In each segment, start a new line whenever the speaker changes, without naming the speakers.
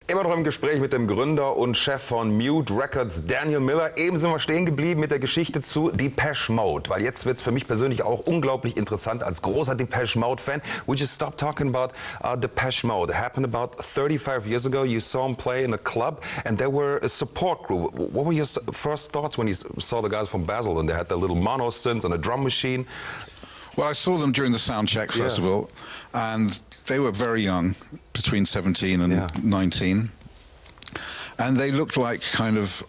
Immer noch im Gespräch mit dem Gründer und Chef von Mute Records, Daniel Miller. Eben sind wir stehen geblieben mit der Geschichte zu Depeche Mode, weil jetzt wird es für mich persönlich auch unglaublich interessant als großer Depeche Mode-Fan. We just stopped talking about Depeche Mode. It happened about 35 years ago. You saw him play in a club and there were a support group. What were your first thoughts when you saw the guys from Basel and they had their little mono synths and a drum machine?
Well, I saw them during the sound check, first of all, and they were very young, between 17 and 19, and they looked like kind of,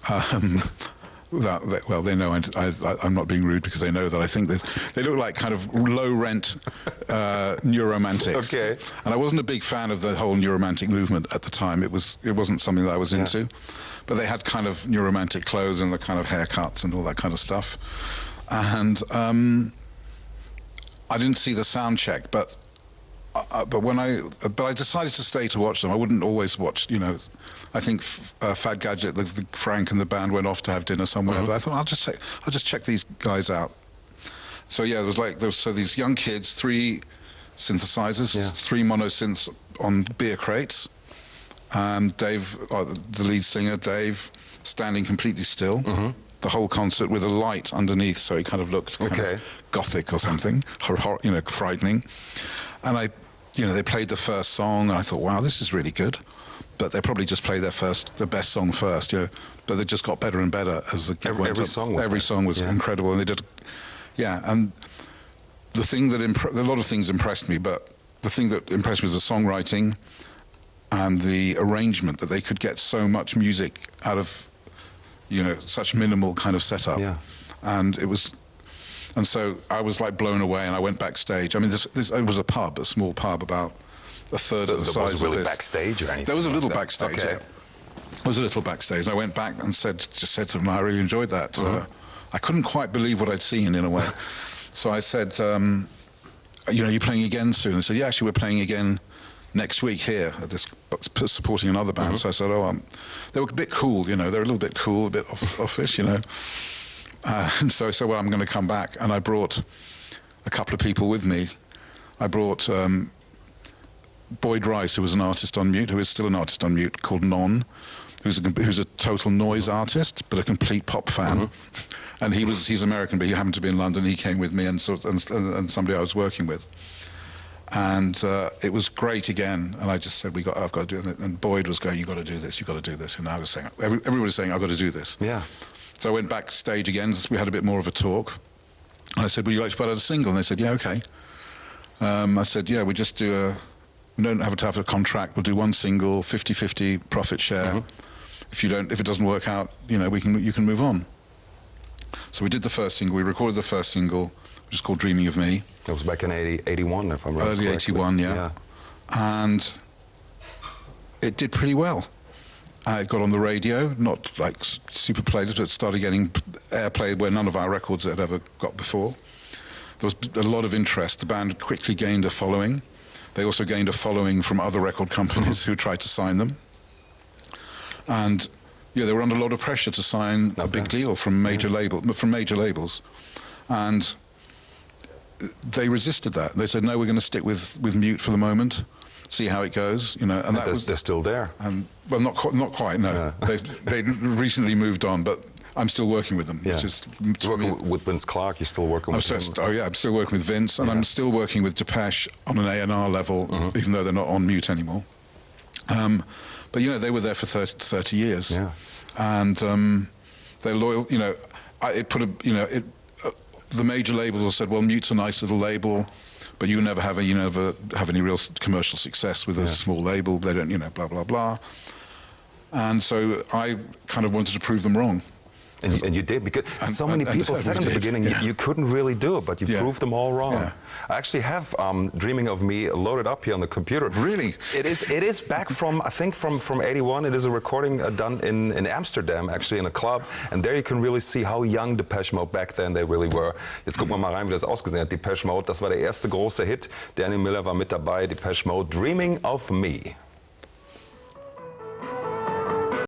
well, they know I'm not being rude because they know that I think that they look like kind of low-rent neuromantics.
Okay.
And I wasn't a big fan of the whole neuromantic movement at the time. It wasn't something that I was into, but they had kind of neuromantic clothes and the kind of haircuts and all that kind of stuff, and I didn't see the sound check, but I decided to stay to watch them. I wouldn't always watch, you know. I think Fad Gadget, Frank and the band went off to have dinner somewhere. But I thought I'll just check these guys out. So yeah, there was these young kids, 3 synthesizers, 3 mono synths on beer crates. Dave, the lead singer, Dave, standing completely still. The whole concert with a light underneath, so it kind of looked kind of gothic or something, you know, frightening. And they played the first song, and I thought, wow, this is really good. But they probably just played the best song first, you know. But they just got better and better as the gig went on. Every song was incredible, and they did, And the thing that a lot of things impressed me, but the thing that impressed me was the songwriting and the arrangement, that they could get so much music out of, you know, such minimal kind of setup. And so I was like blown away, and I went backstage. I mean, it was a small pub, about a third of the size of this.
Was really backstage or anything?
There was a little backstage.
Okay.
There was a little backstage. I went back and said to them, I really enjoyed that. I couldn't quite believe what I'd seen, in a way. So I said, you know, you're playing again soon? They said, yeah, actually, we're playing again next week here at this, supporting another band. So I said, they were a bit cool, you know. They're a little bit cool, a bit offish, you know. And so I said, well, I'm going to come back. And I brought a couple of people with me. I brought Boyd Rice, who was an artist on mute, who is still an artist on mute, called Non, who's a total noise artist, but a complete pop fan. And he's American, but he happened to be in London. He came with me and somebody I was working with. And it was great again. And I just said, I've got to do it. And Boyd was going, you've got to do this, you've got to do this. And I was saying, everybody was saying, I've got to do this. Yeah. So I went backstage again. We had a bit more of a talk. And I said, would you like to put out a single? And they said, yeah, okay. I said, yeah, we don't have to have a contract. We'll do one single, 50-50 profit share. If it doesn't work out, you know, you can move on. So we did the first single. We recorded the first single, which is called Dreaming of Me.
That was back in 81, if I'm right.
Early 81, yeah. And it did pretty well. It got on the radio, not like super plays, but it started getting airplay where none of our records had ever got before. There was a lot of interest. The band quickly gained a following. They also gained a following from other record companies who tried to sign them. And yeah, they were under a lot of pressure to sign a big deal from major labels. And they resisted that. They said, no, we're going to stick with Mute for the moment, see how it goes, you know. And
they're still there.
Well, not quite. No, they recently moved on, but I'm still working with them. Which is
working with Vince Clarke. You're still working with him.
I'm still working with Vince, and I'm still working with Depeche on an A&R level, even though they're not on Mute anymore. But you know, they were there for 30 years, and they're loyal. You know, the major labels said, well, Mute's a nice little label, but you never have any real commercial success with a small label. They don't, you know, blah, blah, blah. And so I kind of wanted to prove them wrong.
And you did, because so many people said in the beginning you couldn't really do it, but you proved them all wrong. I actually have Dreaming of Me loaded up here on the computer.
Really?
It is back from, I think, from 81. It is a recording done in Amsterdam, actually, in a club. And there you can really see how young Depeche Mode back then they really were. Jetzt gucken wir mal rein, wie das ausgesehen hat. Depeche Mode, das war der erste große Hit. Daniel Miller war mit dabei. Depeche Mode, Dreaming of Me.